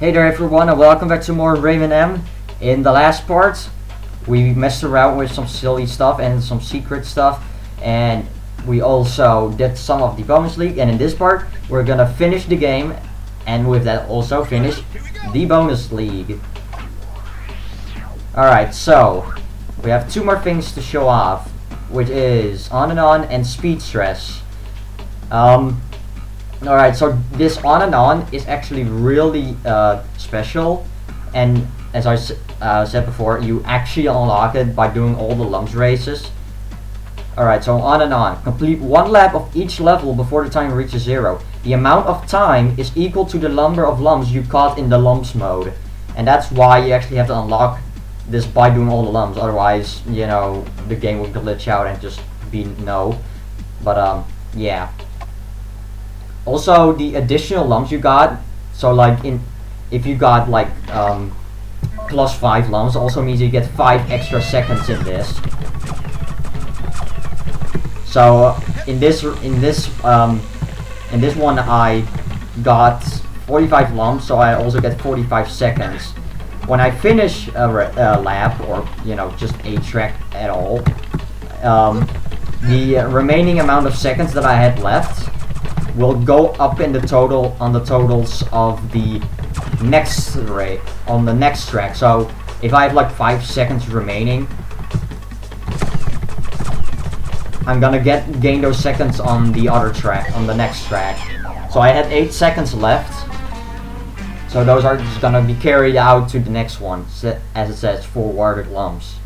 Hey there everyone and welcome back to more Rayman M. In the last part, we messed around with some silly stuff and some secret stuff, and we also did some of the bonus league, and in this part, we're gonna finish the game, and with that also finish the bonus league. Alright, so, we have two more things to show off, which is On and On and Speed Stress. Alright, so this On and On is actually really special, and as I said before, you actually unlock it by doing all the lumps races. Alright, so On and On. Complete one lap of each level before the time reaches 0. The amount of time is equal to the number of lumps you caught in the lumps mode. And that's why you actually have to unlock this by doing all the lumps, otherwise, you know, the game will glitch out and just be no. But yeah. Also, the additional lumps you got, so like if you got like plus 5 lumps, also means you get 5 extra seconds in this. So in this one I got 45 lumps, so I also get 45 seconds. When I finish a lap, or you know, just a track at all, the remaining amount of seconds that I had left will go up in the total on the totals of the next on the next track. So if I have like 5 seconds remaining, I'm gonna gain those seconds on the other track, on the next track. So I had 8 seconds left, so those are just gonna be carried out to the next one, as it says, forwarded lumps.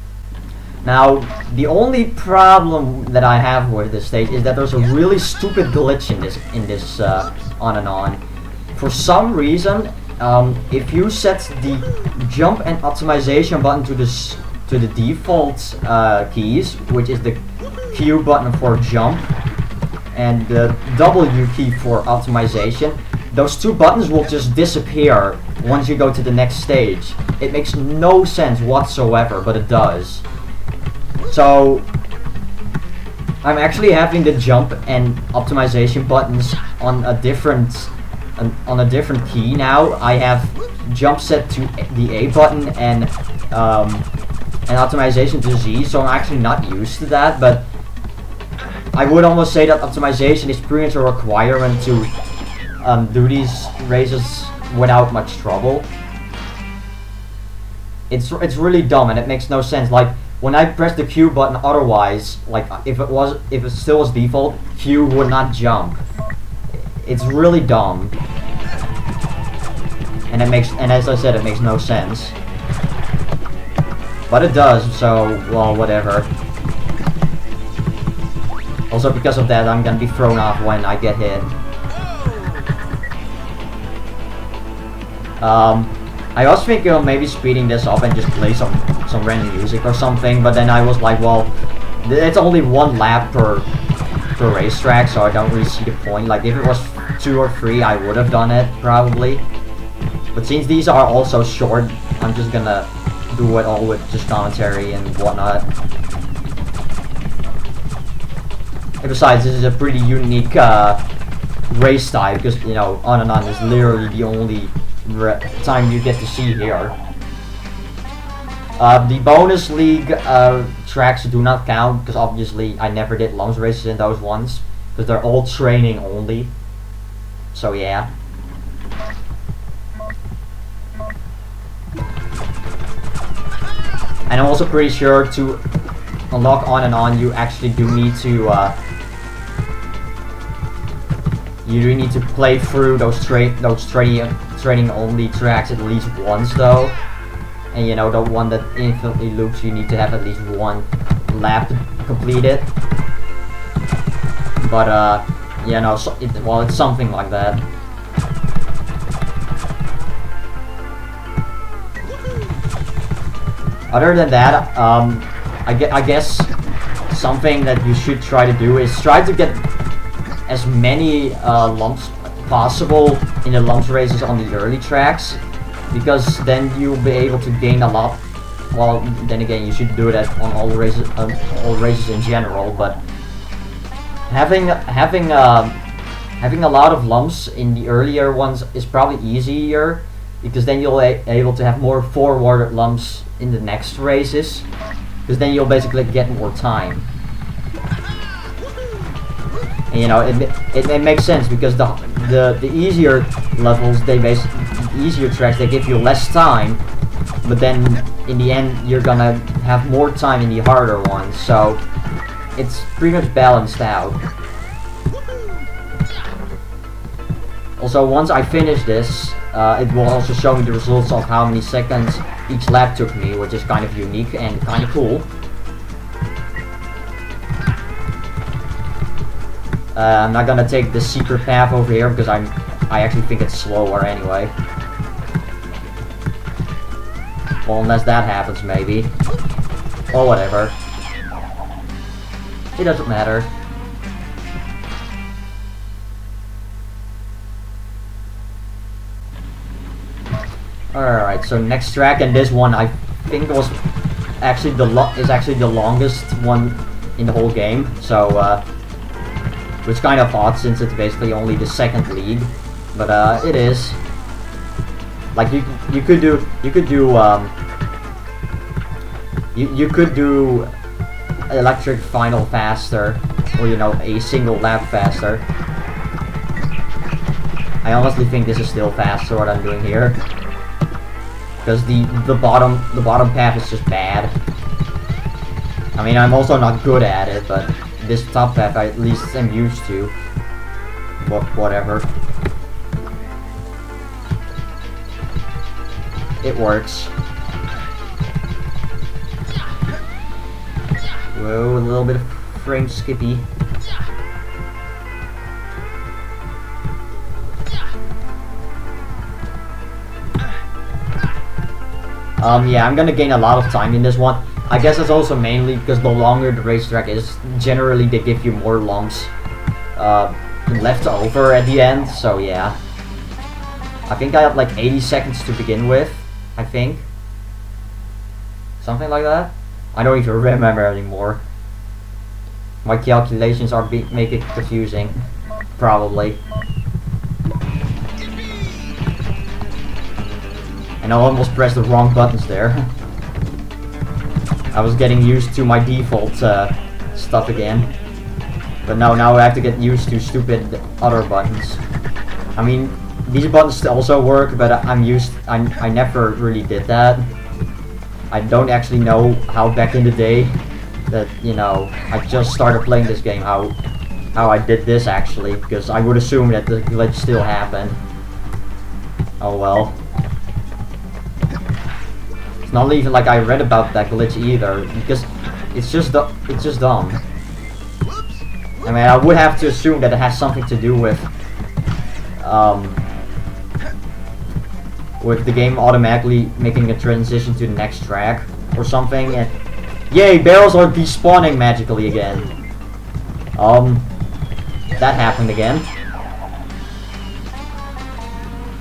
Now, the only problem that I have with this stage is that there's a really stupid glitch in this On and On. For some reason, if you set the jump and optimization button to the default keys, which is the Q button for jump and the W key for optimization, those two buttons will just disappear once you go to the next stage. It makes no sense whatsoever, but it does. So I'm actually having the jump and optimization buttons on a different key now. I have jump set to the A button and optimization to Z, so I'm actually not used to that, but I would almost say that optimization is pretty much a requirement to do these races without much trouble. It's really dumb and it makes no sense. Like when I press the Q button, otherwise, like if it still was default, Q would not jump. It's really dumb, and as I said, it makes no sense. But it does, so well, whatever. Also, because of that, I'm gonna be thrown off when I get hit. I was thinking of maybe speeding this up and just play some random music or something, but then I was like, well, it's only one lap per racetrack, so I don't really see the point. Like if it was 2 or 3, I would have done it probably. But since these are also short, I'm just gonna do it all with just commentary and whatnot. And besides, this is a pretty unique race style, because you know, On and On is literally the only time you get to see here. The bonus league tracks do not count, because obviously I never did lumps races in those ones, because they're all training only. So yeah. And I'm also pretty sure to unlock On and On, you actually do need to play through those training only tracks at least once though. And you know, the one that infinitely loops, you need to have at least 1 lap completed. But you know, so it's something like that. Other than that, I guess something that you should try to do is try to get as many lumps possible in the lumps races on the early tracks, because then you'll be able to gain a lot. Well, then again, you should do that on all races in general, but having a lot of lumps in the earlier ones is probably easier, because then you'll able to have more forwarded lumps in the next races, because then you'll basically get more time. And, you know, it makes sense, because the easier levels, easier tracks, they give you less time, but then in the end you're gonna have more time in the harder ones, so it's pretty much balanced out. Also, once I finish this, it will also show me the results of how many seconds each lap took me, which is kind of unique and kind of cool. I'm not gonna take the secret path over here because I actually think it's slower anyway. Well, unless that happens, maybe. Or whatever. It doesn't matter. Alright, so next track, and this one I think was actually the longest one in the whole game. So which kind of odd since it's basically only the second league, but it is. Like you could do electric final faster, or you know, a single lap faster. I honestly think this is still faster what I'm doing here, because the bottom path is just bad. I mean, I'm also not good at it, but this top path I at least am used to. But whatever. It works. Whoa, a little bit of frame skippy. Yeah, I'm gonna gain a lot of time in this one. I guess it's also mainly because the longer the racetrack is, generally they give you more lumps left over at the end, so yeah. I think I have like 80 seconds to begin with, I think. Something like that? I don't even remember anymore. My calculations are make it confusing, probably. And I almost pressed the wrong buttons there. I was getting used to my default stuff again. But now I have to get used to stupid other buttons. I mean, these buttons also work, but I never really did that. I don't actually know how back in the day that, you know, I just started playing this game, how I did this actually, because I would assume that the glitch still happened. Oh well. It's not even like I read about that glitch either, because it's just dumb. I mean, I would have to assume that it has something to do with the game automatically making a transition to the next track or something. And yay, barrels are despawning magically again. That happened again.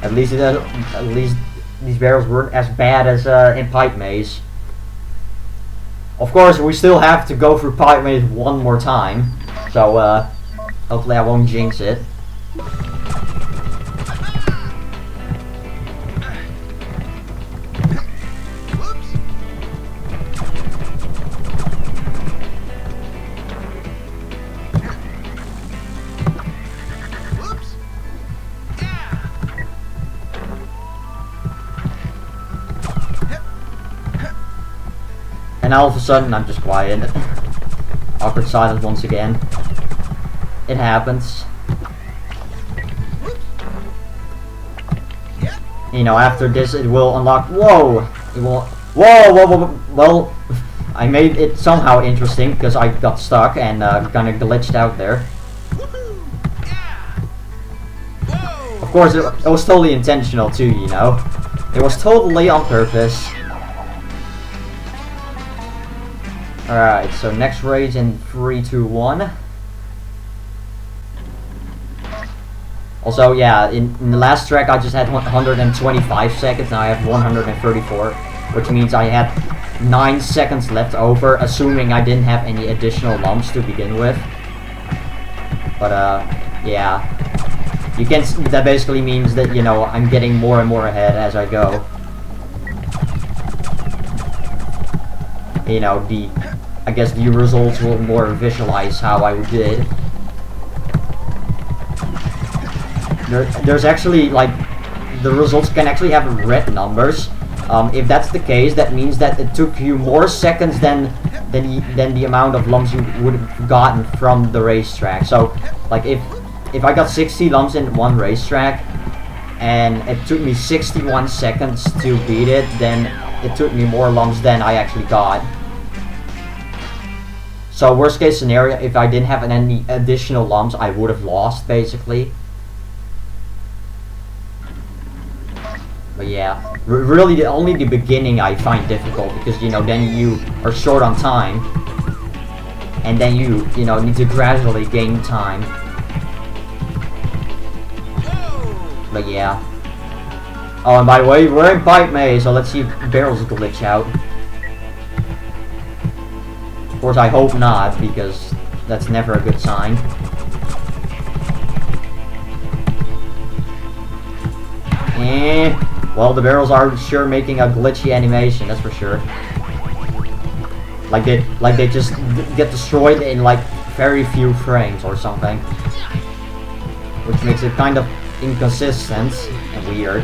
At least these barrels weren't as bad as in Pipe Maze. Of course, we still have to go through Pipe Maze one more time, so hopefully I won't jinx it. And all of a sudden, I'm just quiet. Awkward silence once again. It happens. You know, after this, it will unlock. Whoa! It will. Whoa! Well, I made it somehow interesting because I got stuck and kind of glitched out there. Of course, it was totally intentional too. You know, it was totally on purpose. Alright, so next race in 3, 2, 1. Also, yeah, in the last track I just had 125 seconds, now I have 134, which means I had 9 seconds left over, assuming I didn't have any additional lumps to begin with. But, yeah. You can. That basically means that, you know, I'm getting more and more ahead as I go. You know, I guess the results will more visualize how I did. There's actually, like, the results can actually have red numbers. If that's the case, that means that it took you more seconds than the amount of lumps you would have gotten from the racetrack. So, like, if I got 60 lumps in one racetrack, and it took me 61 seconds to beat it, then it took me more lumps than I actually got. So worst case scenario, if I didn't have any additional lumps, I would have lost, basically. But yeah, really only the beginning I find difficult, because, you know, then you are short on time, and then you know, need to gradually gain time. But yeah. Oh, and by the way, we're in Pipe Maze, so let's see if barrels glitch out. Of course, I hope not, because that's never a good sign. Well, the barrels are sure making a glitchy animation, that's for sure. Like they just get destroyed in, like, very few frames or something. Which makes it kind of inconsistent and weird.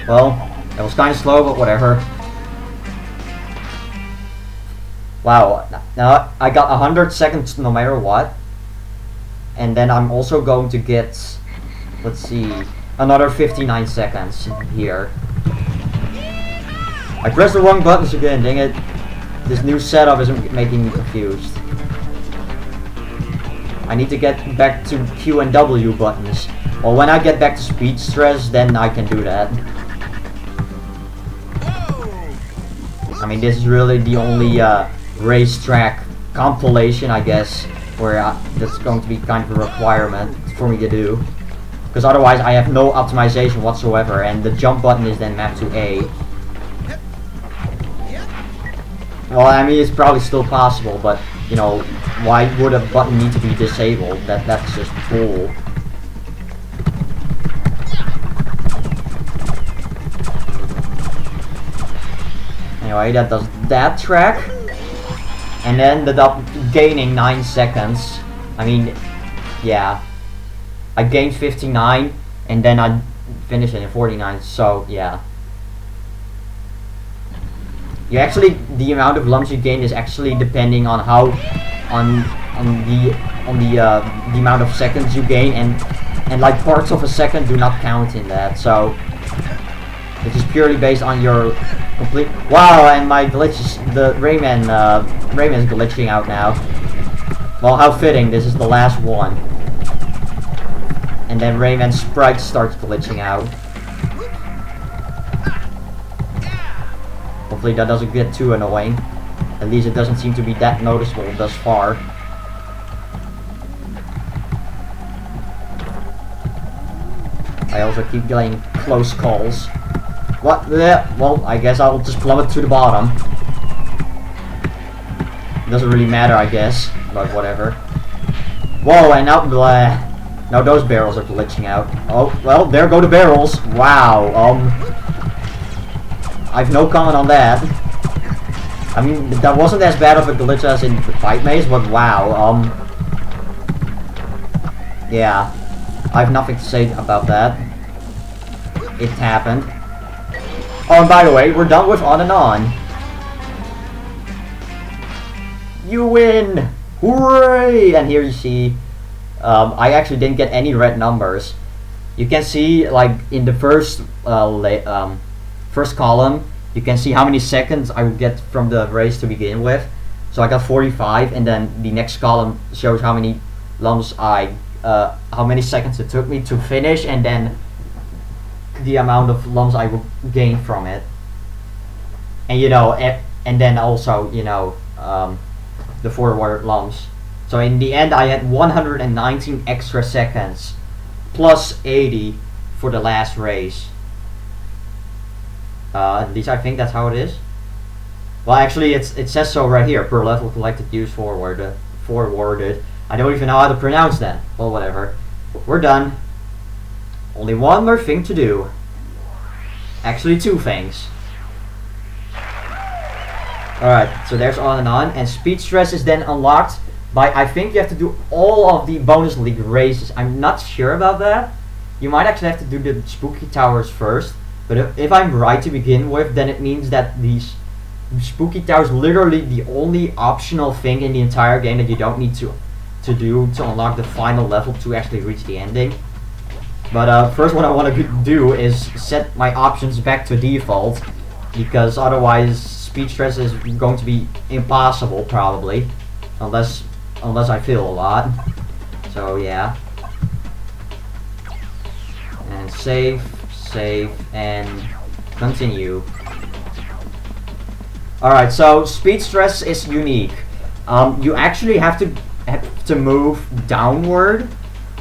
Well, that was kind of slow, but whatever. Wow, now I got 100 seconds no matter what. And then I'm also going to get, let's see, another 59 seconds here. I pressed the wrong buttons again, dang it. This new setup is making me confused. I need to get back to Q and W buttons. Well, when I get back to speed stress, then I can do that. I mean, this is really the only racetrack compilation, I guess, where that's going to be kind of a requirement for me to do. Because otherwise I have no optimization whatsoever, and the jump button is then mapped to A. Well, I mean, it's probably still possible, but, you know, why would a button need to be disabled? That's just bull. Anyway, that does that track. And ended up gaining 9 seconds. I mean, yeah. I gained 59, and then I finished it in 49, so yeah. You actually, the amount of lumps you gain is actually depending on how, on the amount of seconds you gain, and like parts of a second do not count in that, so it is purely based on your complete. Wow, and my glitch is the Rayman is glitching out now. Well, how fitting, this is the last one. And then Rayman's sprite starts glitching out. Hopefully that doesn't get too annoying. At least it doesn't seem to be that noticeable thus far. I also keep getting close calls. What? Well, I guess I'll just plummet to the bottom. Doesn't really matter, I guess, but whatever. Whoa, and now those barrels are glitching out. Oh, well, there go the barrels. Wow, I've no comment on that. I mean, that wasn't as bad of a glitch as in the Pipe Maze, but wow, yeah. I have nothing to say about that. It happened. Oh, and by the way, we're done with On and On. You win! Hooray! And here you see, I actually didn't get any red numbers. You can see, like, in the first first column, you can see how many seconds I would get from the race to begin with. So I got 45, and then the next column shows how many lumps how many seconds it took me to finish, and then the amount of lumps I would gain from it. And you know, and then also, you know, the forward lumps. So in the end, I had 119 extra seconds, plus 80 for the last race. At least I think that's how it is. Well, actually, it says so right here. Per level collected, use forward forwarded. I don't even know how to pronounce that. Well, whatever. We're done. Only one more thing to do. Actually, two things. Alright, so there's on, and speed stress is then unlocked by, I think you have to do all of the bonus league races. I'm not sure about that. You might actually have to do the spooky towers first, but if I'm right to begin with, then it means that these spooky towers literally the only optional thing in the entire game that you don't need to do to unlock the final level to actually reach the ending. But first what I want to do is set my options back to default, because otherwise speed stress is going to be impossible probably, unless I fail a lot. So yeah. And save, and continue. Alright, so speed stress is unique. You actually have to move downward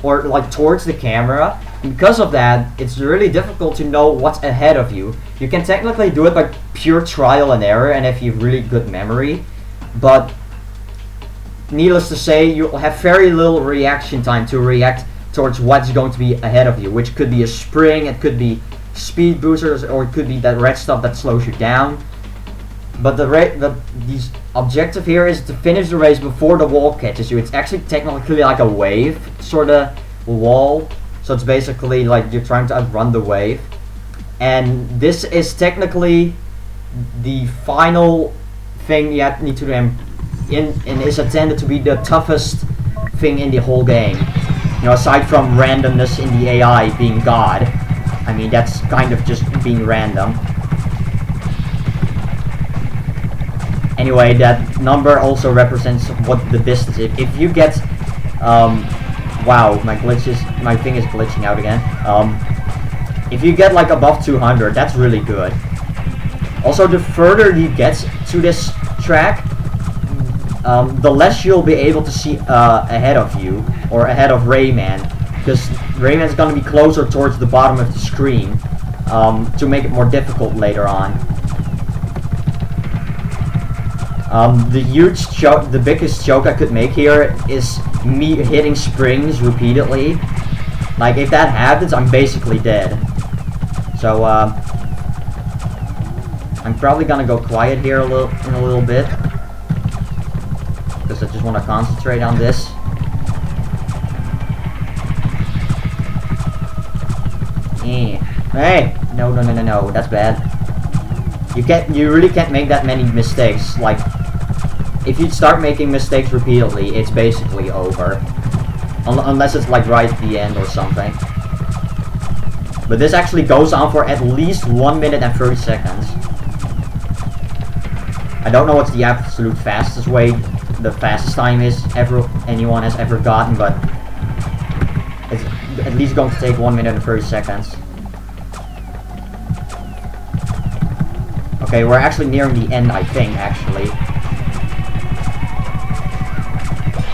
or like towards the camera. Because of that, it's really difficult to know what's ahead of you. You can technically do it by pure trial and error and if you have really good memory, but needless to say, you'll have very little reaction time to react towards what's going to be ahead of you, which could be a spring, it could be speed boosters, or it could be that red stuff that slows you down. But the objective here is to finish the race before the wall catches you. It's actually technically like a wave sort of wall. So it's basically like you're trying to outrun the wave. And this is technically the final thing you need to do, and is intended to be the toughest thing in the whole game. You know, aside from randomness in the AI being God. I mean, that's kind of just being random. Anyway, that number also represents what the distance is. If you get wow, my thing is glitching out again. If you get like above 200, that's really good. Also, the further you get to this track, the less you'll be able to see ahead of you, or ahead of Rayman, because Rayman's gonna be closer towards the bottom of the screen, to make it more difficult later on. The biggest joke I could make here is me hitting springs repeatedly. Like, if that happens, I'm basically dead. So, I'm probably gonna go quiet here in a little bit, because I just want to concentrate on this. Hey! No, that's bad. You really can't make that many mistakes. Like, if you start making mistakes repeatedly, it's basically over. Unless it's like right at the end or something. But this actually goes on for at least 1 minute and 30 seconds. I don't know what's the absolute fastest way, the fastest time is anyone has ever gotten, but it's at least going to take 1 minute and 30 seconds. Okay, we're actually nearing the end, I think, actually.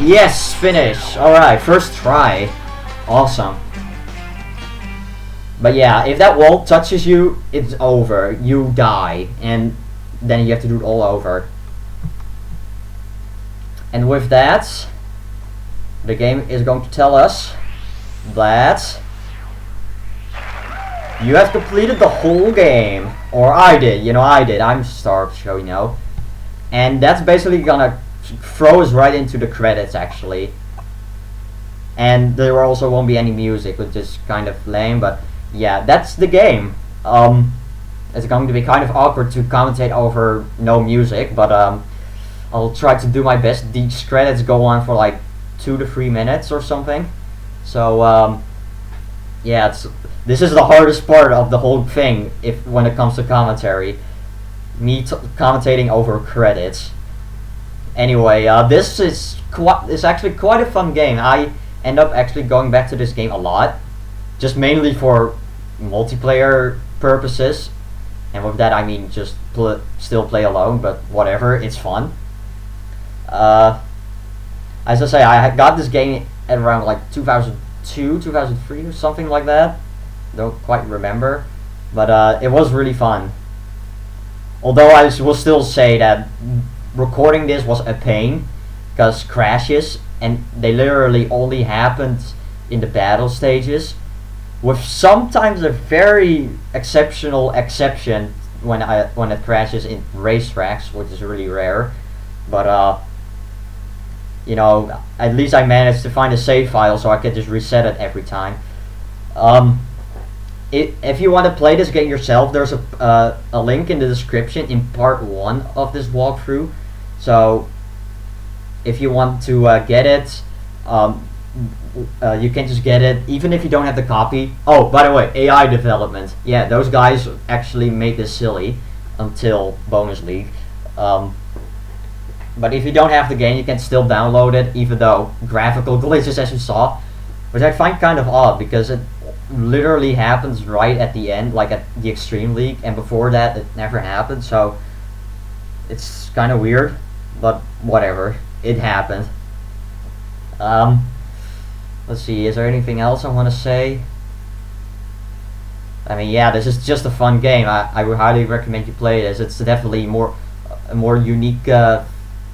Yes, finish! Alright, first try. Awesome. But yeah, if that wall touches you, it's over. You die. And then you have to do it all over. And with that, the game is going to tell us that you have completed the whole game. Or I did, I'm starved, so you know. And that's basically gonna throw us right into the credits, actually. And there also won't be any music, which is kind of lame, but yeah, that's the game. It's going to be kind of awkward to commentate over no music, but I'll try to do my best. These credits go on for like 2 to 3 minutes or something. So yeah, this is the hardest part of the whole thing when it comes to commentary. Me commentating over credits. Anyway, this is actually quite a fun game. I end up actually going back to this game a lot, just mainly for multiplayer purposes. And with that I mean just still play alone, but whatever, it's fun. As I say, I got this game at around like 2002, 2003 or something like that. Don't quite remember, but it was really fun. Although I will still say that recording this was a pain, because crashes, and they literally only happened in the battle stages, with sometimes a very exceptional exception when it crashes in racetracks, which is really rare. But you know, at least I managed to find a save file so I could just reset it every time. If you want to play this game yourself, there's a link in the description in part 1 of this walkthrough. So if you want to get it, you can just get it even if you don't have the copy. Oh, by the way, AI development. Yeah, those guys actually made this silly until Bonus League. But if you don't have the game, you can still download it, even though graphical glitches, as you saw, which I find kind of odd because it literally happens right at the end, like at the Extreme League, and before that it never happened. So it's kind of weird, but whatever, it happened. Let's see, is there anything else I want to say? I mean, yeah, this is just a fun game. I would highly recommend you play this. It's definitely a more unique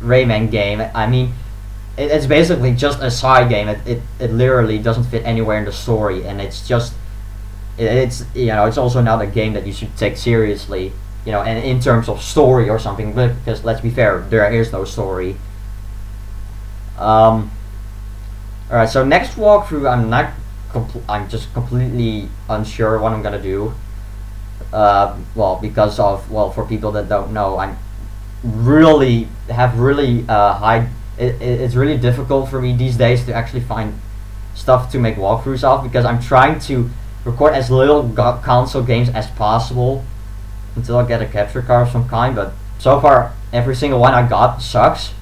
Rayman game. I mean, it's basically just a side game. It literally doesn't fit anywhere in the story, and it's you know, it's also not a game that you should take seriously, you know, and in terms of story or something. But because let's be fair, there is no story. Alright, so next walkthrough, I'm just completely unsure what I'm gonna do. Well, because of, well, for people that don't know, I'm really high. It's really difficult for me these days to actually find stuff to make walkthroughs of, because I'm trying to record as little console games as possible until I get a capture card of some kind. But so far, every single one I got sucks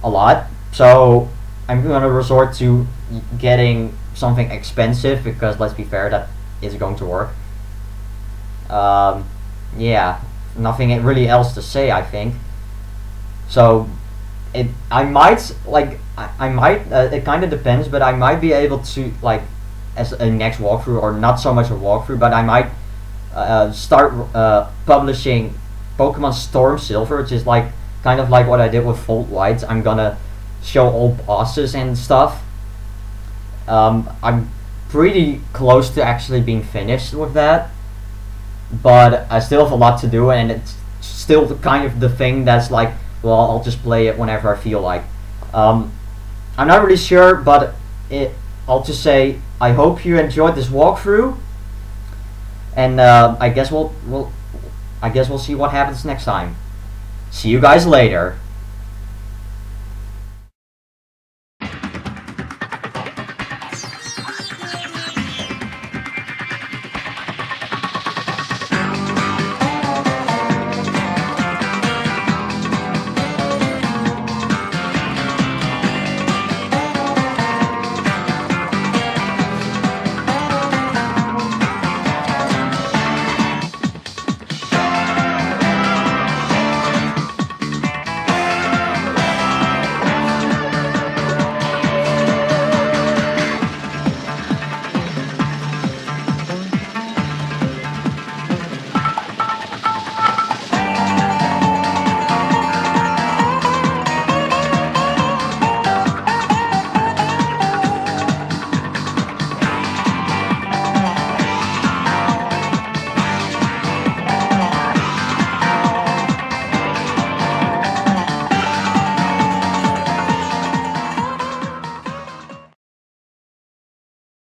a lot. So I'm gonna resort to getting something expensive, because let's be fair, that is going to work. Yeah, nothing really else to say, I think. So I might, like, I might, it kind of depends, but I might be able to, like, as a next walkthrough, or not so much a walkthrough, but I might start publishing Pokemon Storm Silver, which is like kind of like what I did with Volt White. I'm gonna show all bosses and stuff. I'm pretty close to actually being finished with that, but I still have a lot to do, and it's still kind of the thing that's like, well, I'll just play it whenever I feel like. I'm not really sure, but I'll just say I hope you enjoyed this walkthrough, and I guess we'll see what happens next time. See you guys later.